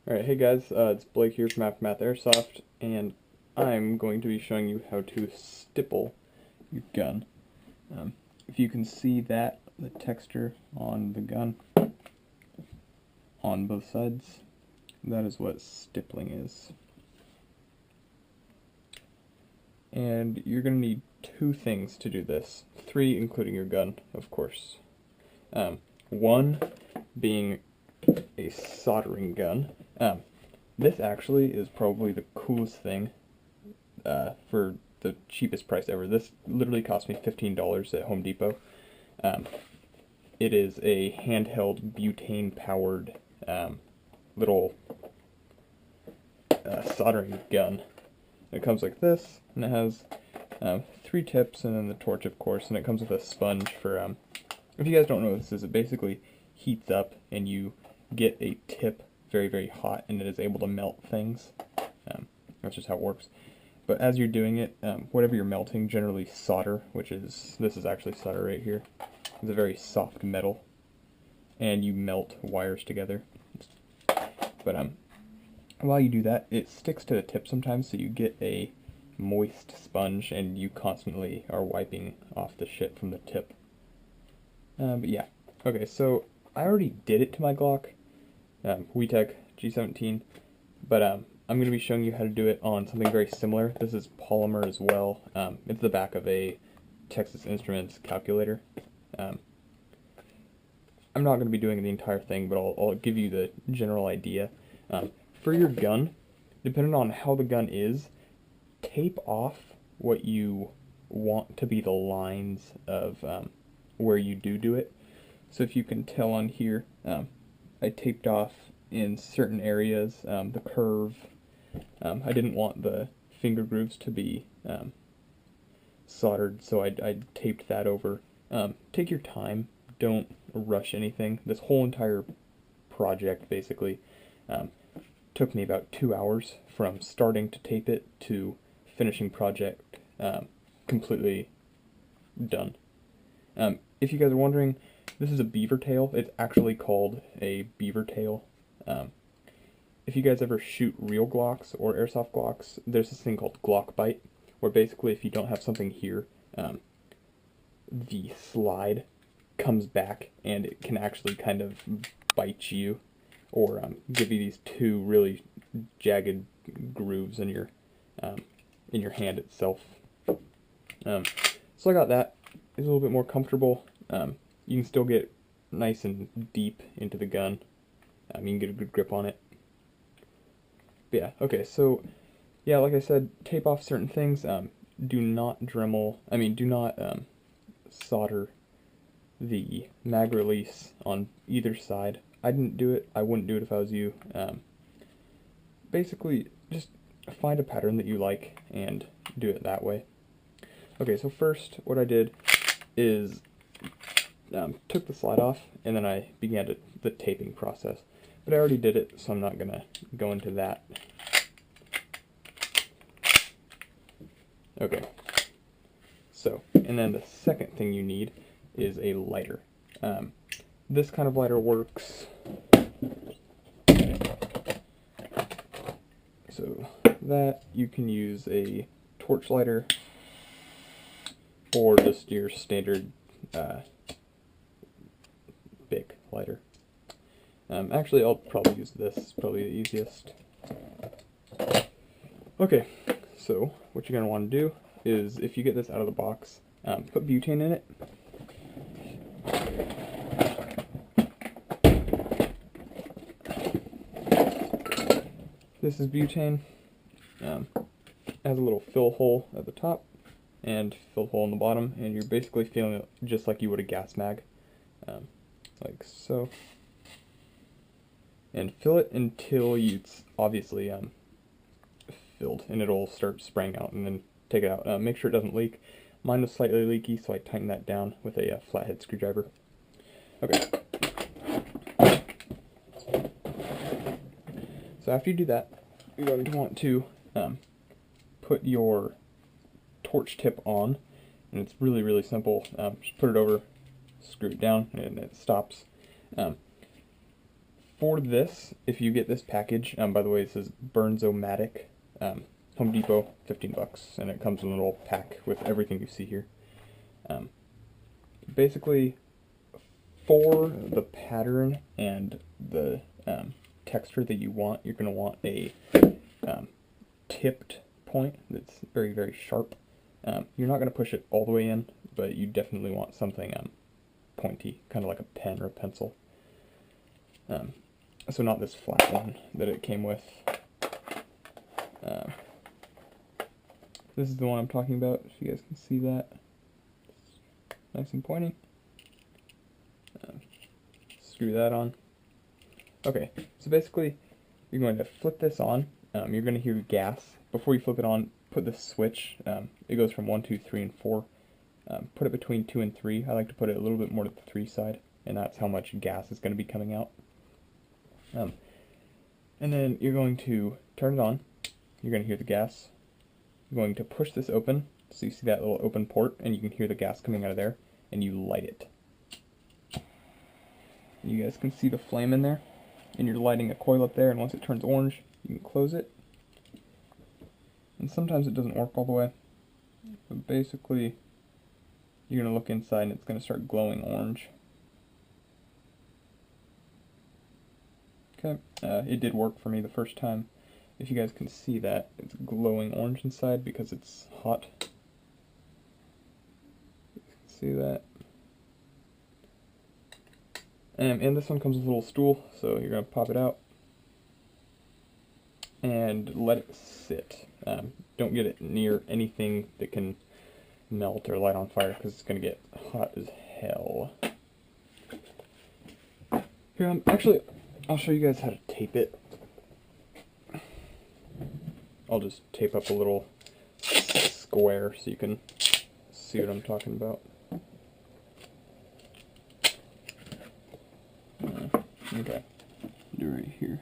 Alright, hey guys, it's Blake here from Aftermath Airsoft, and I'm going to be showing you how to stipple your gun. If you can see that, the texture on the gun, on both sides, that is what stippling is. And you're going to need two things to do this. Three, including your gun, of course. One being a soldering gun. This actually is probably the coolest thing for the cheapest price ever. This literally cost me $15 at Home Depot. It is a handheld butane-powered little soldering gun. It comes like this, and it has 3 tips, and then the torch, of course, and it comes with a sponge for, if you guys don't know what this is, it basically heats up, and you get a tip very, very hot, and it is able to melt things. That's just how it works. But as you're doing it, whatever you're melting, generally solder, this is actually solder right here. It's a very soft metal, and you melt wires together. But while you do that, it sticks to the tip sometimes, so you get a moist sponge, and you constantly are wiping off the shit from the tip. But yeah. Okay, so I already did it to my Glock, WeTech G17, but I'm going to be showing you how to do it on something very similar. This is polymer as well. It's the back of a Texas Instruments calculator. I'm not going to be doing the entire thing, but I'll give you the general idea. For your gun, depending on how the gun is, tape off what you want to be the lines of where you do it. So if you can tell on here, I taped off in certain areas the curve. I didn't want the finger grooves to be soldered, so I taped that over. Take your time, don't rush anything. This whole entire project basically took me about 2 hours from starting to tape it to finishing project completely done. If you guys are wondering, this is a beaver tail. It's actually called a beaver tail. If you guys ever shoot real Glocks or airsoft Glocks, there's this thing called Glock bite, where basically if you don't have something here, the slide comes back and it can actually kind of bite you, or give you these two really jagged grooves in your hand itself. So I got that. It's a little bit more comfortable. You can still get nice and deep into the gun. You can get a good grip on it. But yeah, okay, so, yeah, like I said, tape off certain things. Do not solder the mag release on either side. I didn't do it. I wouldn't do it if I was you. Basically, just find a pattern that you like and do it that way. Okay, so first, what I did is took the slide off, and then I began the taping process. But I already did it, so I'm not going to go into that. Okay. So, and then the second thing you need is a lighter. This kind of lighter works. So that you can use a torch lighter or just your standard Bic lighter. Actually, I'll probably use this. It's probably the easiest. Okay, so what you're going to want to do is, if you get this out of the box, put butane in it. This is butane. It has a little fill hole at the top and fill hole in the bottom, and you're basically feeling it just like you would a gas mag, like so. And fill it until it's obviously filled, and it'll start spraying out, and then take it out. Make sure it doesn't leak. Mine was slightly leaky, so I tightened that down with a flathead screwdriver. Okay. So after you do that, you're going to want to put your torch tip on, and it's really, really simple. Just put it over, screw it down, and it stops. For this, if you get this package, by the way, it says Burnzomatic, Home Depot, 15 bucks, and it comes in a little pack with everything you see here. Basically, for the pattern and the texture that you want, you're going to want a tipped point that's very, very sharp. You're not going to push it all the way in, but you definitely want something pointy, kind of like a pen or a pencil. So not this flat one that it came with. This is the one I'm talking about, if you guys can see that. Nice and pointy. Screw that on. Okay, so basically, you're going to flip this on. You're going to hear gas. Before you flip it on, put the switch. It goes from 1, 2, 3, and 4. Put it between 2 and 3. I like to put it a little bit more to the 3 side, and that's how much gas is going to be coming out. And then you're going to turn it on. You're going to hear the gas. You're going to push this open, so you see that little open port, and you can hear the gas coming out of there, and you light it. You guys can see the flame in there, and you're lighting a coil up there, and once it turns orange, you can close it. And sometimes it doesn't work all the way, but basically, you're going to look inside, and it's going to start glowing orange. Okay, it did work for me the first time. If you guys can see that, it's glowing orange inside because it's hot. You can see that. And this one comes with a little stool, so you're going to pop it out and let it sit. Don't get it near anything that can melt or light on fire because it's going to get hot as hell. Here, actually, I'll show you guys how to tape it. I'll just tape up a little square so you can see what I'm talking about. Okay, do it right here.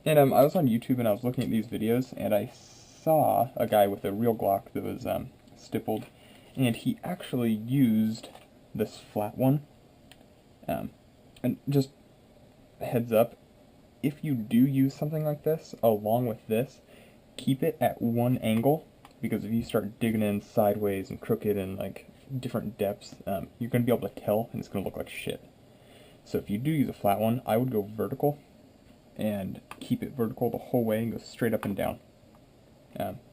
And I was on YouTube and I was looking at these videos, and I saw a guy with a real Glock that was stippled, and he actually used this flat one. And just heads up, if you do use something like this along with this, keep it at one angle, because if you start digging in sideways and crooked and like different depths, you're going to be able to tell, and it's going to look like shit. So if you do use a flat one, I would go vertical and keep it vertical the whole way and go straight up and down.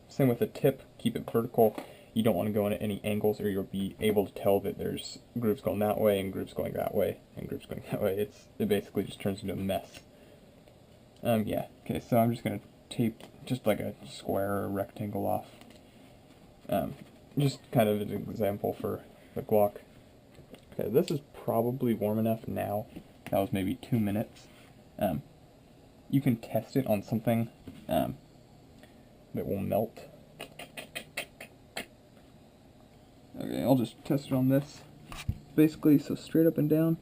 Same with the tip, keep it vertical. You don't want to go into any angles or you'll be able to tell that there's grooves going that way and grooves going that way and grooves going that way. It basically just turns into a mess. Yeah, okay, so I'm just going to tape just like a square or a rectangle off. Just kind of an example for the Glock. Okay, this is probably warm enough now. That was maybe 2 minutes. You can test it on something that will melt. Okay, I'll just test it on this. Basically, so straight up and down.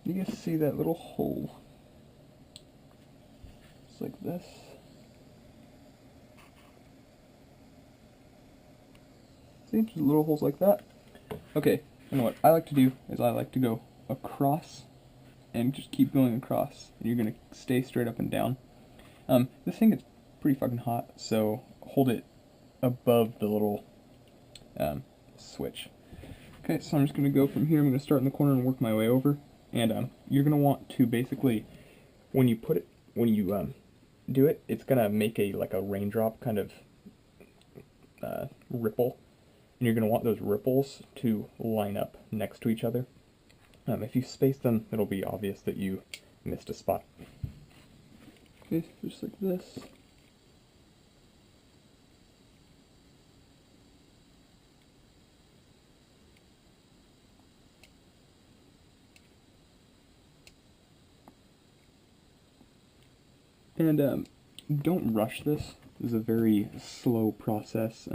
You guys see that little hole? It's like this. See, just little holes like that. Okay, and what I like to do is I like to go across and just keep going across. And you're going to stay straight up and down. This thing is pretty fucking hot, so hold it above the little switch. Okay, so I'm just going to go from here. I'm going to start in the corner and work my way over. And you're going to want to basically, when you do it, it's going to make like a raindrop kind of ripple. And you're going to want those ripples to line up next to each other. If you space them, it'll be obvious that you missed a spot. Okay, just like this. And don't rush this. This is a very slow process.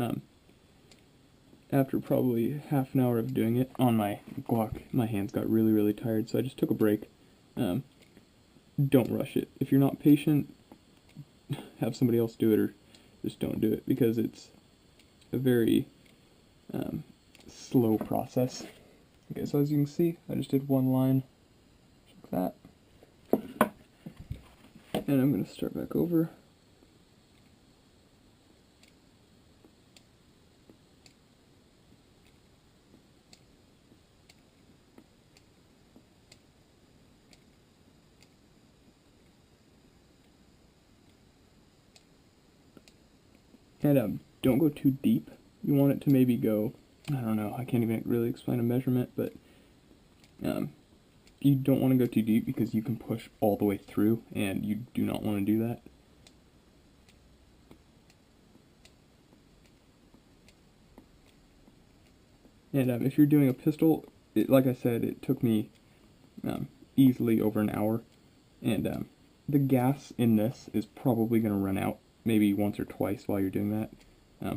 After probably half an hour of doing it on my Glock, my hands got really, really tired, so I just took a break. don't rush it. If you're not patient, have somebody else do it, or just don't do it, because it's a very slow process. Okay, so as you can see, I just did one line like that. And I'm going to start back over. And don't go too deep. You want it to maybe go, I don't know, I can't even really explain a measurement, but you don't want to go too deep because you can push all the way through, and you do not want to do that. And if you're doing a pistol, like I said, it took me easily over an hour, and the gas in this is probably going to run out maybe once or twice while you're doing that,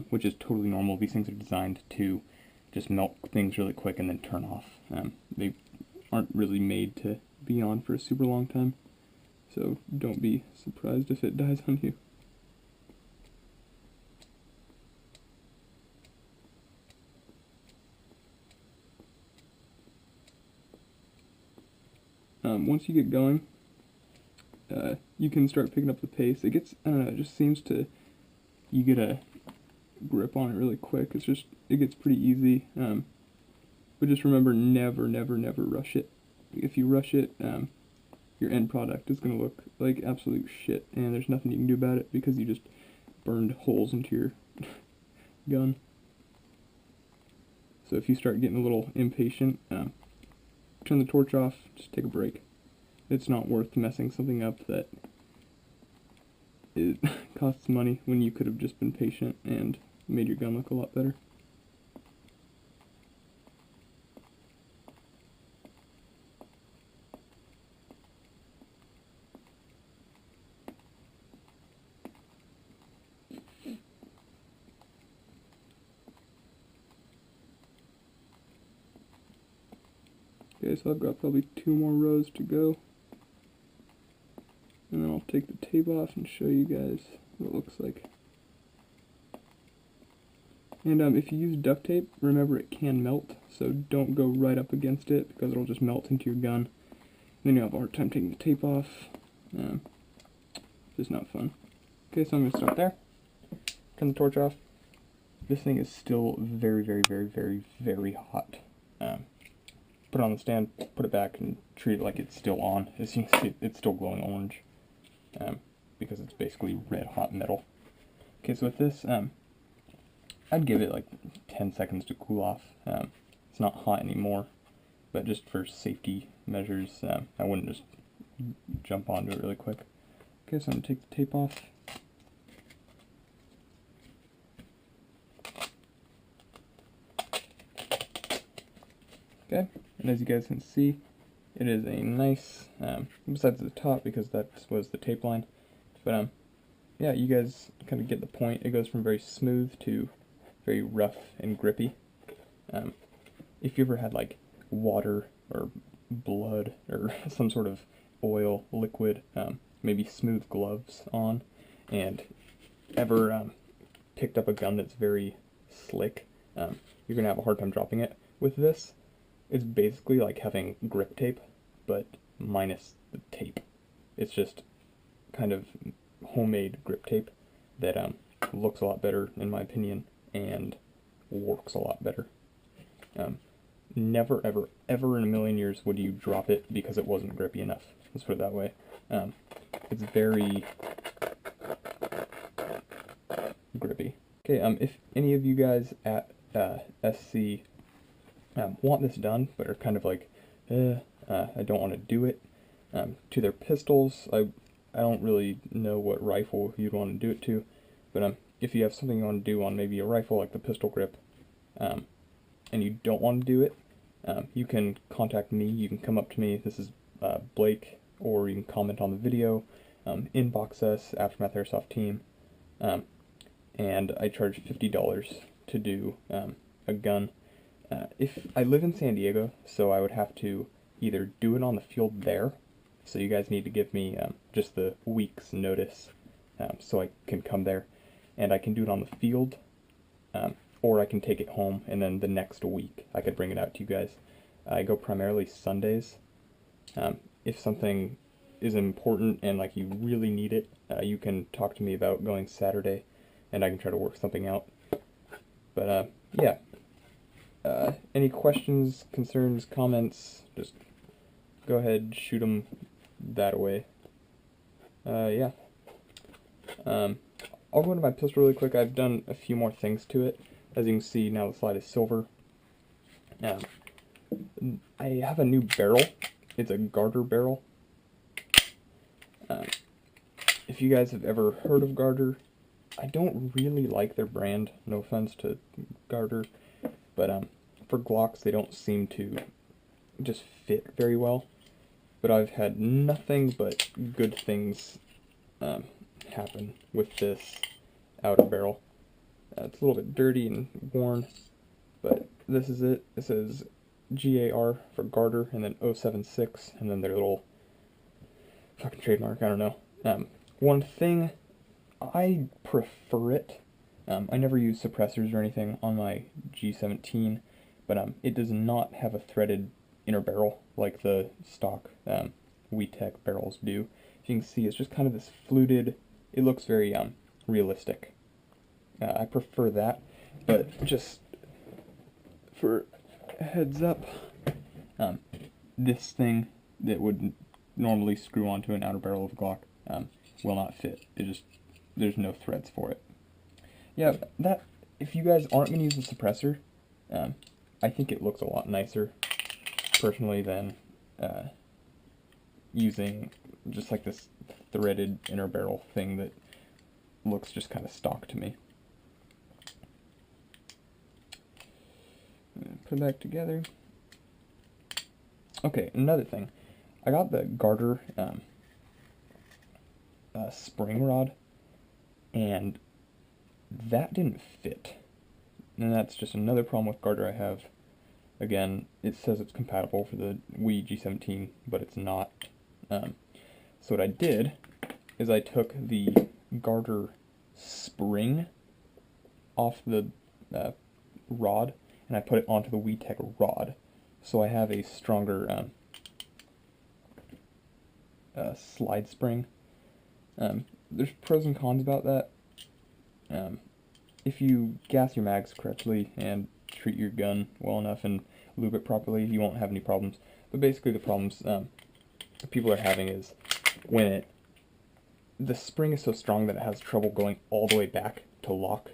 which is totally normal. These things are designed to just melt things really quick and then turn off. They aren't really made to be on for a super long time, so don't be surprised if it dies on you. Once you get going, you can start picking up the pace. It gets, I don't know, it just seems to, you get a grip on it really quick. It gets pretty easy. But just remember, never, never, never rush it. If you rush it, your end product is going to look like absolute shit, and there's nothing you can do about it because you just burned holes into your gun. So if you start getting a little impatient, turn the torch off, just take a break. It's not worth messing something up that it costs money when you could have just been patient and made your gun look a lot better. Okay, so I've got probably 2 more rows to go. And then I'll take the tape off and show you guys what it looks like. And if you use duct tape, remember it can melt, so don't go right up against it because it'll just melt into your gun. Then you'll have a hard time taking the tape off. Just not fun. Okay, so I'm going to start there. Turn the torch off. This thing is still very, very, very, very, very hot. Put it on the stand, put it back, and treat it like it's still on. As you can see, it's still glowing orange, because it's basically red hot metal. Okay, so with this, I'd give it like 10 seconds to cool off. It's not hot anymore, but just for safety measures, I wouldn't just jump onto it really quick. Okay, so I'm going to take the tape off. Okay, and as you guys can see, it is a nice, besides the top, because that was the tape line, but yeah, you guys kind of get the point. It goes from very smooth to very rough and grippy. If you ever had like water or blood or some sort of oil, liquid, maybe smooth gloves on, and ever picked up a gun that's very slick, you're going to have a hard time dropping it. With this, it's basically like having grip tape, but minus the tape. It's just kind of homemade grip tape that looks a lot better, in my opinion, and works a lot better. Never, ever, ever in a million years would you drop it because it wasn't grippy enough. Let's put it that way. It's very grippy. Okay, if any of you guys at SC want this done, but are kind of like, I don't want to do it, to their pistols, I don't really know what rifle you'd want to do it to, but if you have something you want to do on maybe a rifle like the pistol grip, and you don't want to do it, you can contact me. You can come up to me. This is Blake, or you can comment on the video, inbox us, Aftermath Airsoft Team, and I charge $50 to do a gun. If I live in San Diego, so I would have to either do it on the field there, So you guys need to give me just the week's notice so I can come there. And I can do it on the field, or I can take it home, and then the next week I could bring it out to you guys. I go primarily Sundays. If something is important and like you really need it, you can talk to me about going Saturday, and I can try to work something out. But yeah. Any questions, concerns, comments, just go ahead, shoot them that way. Yeah. I'll go into my pistol really quick. I've done a few more things to it. As you can see, now the slide is silver. I have a new barrel. It's a garter barrel. If you guys have ever heard of Garter, I don't really like their brand. No offense to Garter, but for Glocks they don't seem to just fit very well. But I've had nothing but good things happen with this outer barrel. It's a little bit dirty and worn, but this is it. It says GAR for Garter, and then 076, and then their little fucking trademark, I don't know. One thing, I prefer it. I never use suppressors or anything on my G17, but it does not have a threaded inner barrel like the stock WeTech barrels do. As you can see, it's just kind of this fluted, it looks very realistic. I prefer that, but just for a heads up, this thing that would normally screw onto an outer barrel of a Glock will not fit. There's no threads for it. Yeah, that, if you guys aren't going to use a suppressor, I think it looks a lot nicer, personally, than using just like this threaded inner barrel thing that looks just kind of stock to me. Put it back together. Okay, another thing. I got the Garter spring rod, and that didn't fit. And that's just another problem with Garter I have. Again, it says it's compatible for the Wii G17, but it's not. So what I did is I took the Garter spring off the rod, and I put it onto the WeTech rod. So I have a stronger slide spring. There's pros and cons about that. If you gas your mags correctly and treat your gun well enough and lube it properly, you won't have any problems. But basically the problems people are having is when the spring is so strong that it has trouble going all the way back to lock.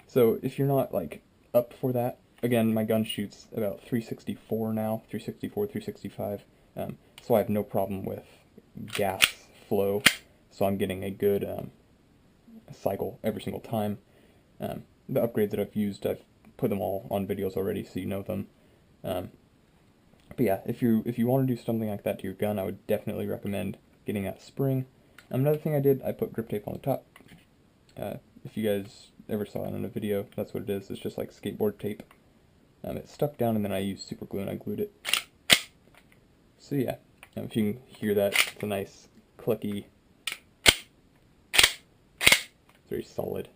So if you're not like up for that, again, my gun shoots about 364 now, 364, 365, so I have no problem with gas flow, so I'm getting a good cycle every single time. The upgrades that I've used, I've put them all on videos already, so you know them. But yeah, if you want to do something like that to your gun, I would definitely recommend getting that spring. Another thing I did, I put grip tape on the top. If you guys ever saw it in a video, that's what it is. It's just like skateboard tape. It stuck down, and then I used super glue and I glued it. So yeah, if you can hear that, it's a nice clicky. It's very solid.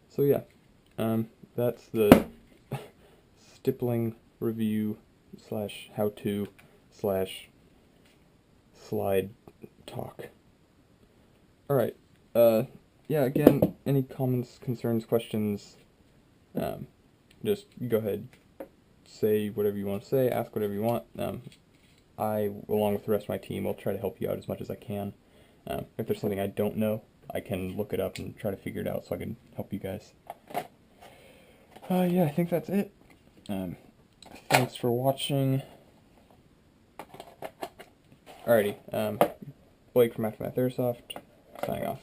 So yeah, that's the stippling review slash how-to slash slide talk. Alright, yeah, again, any comments, concerns, questions, just go ahead, say whatever you want to say, ask whatever you want. I, along with the rest of my team, will try to help you out as much as I can. If there's something I don't know, I can look it up and try to figure it out so I can help you guys. Yeah, I think that's it. Thanks for watching. Alrighty, Blake from Aftermath Airsoft, signing off.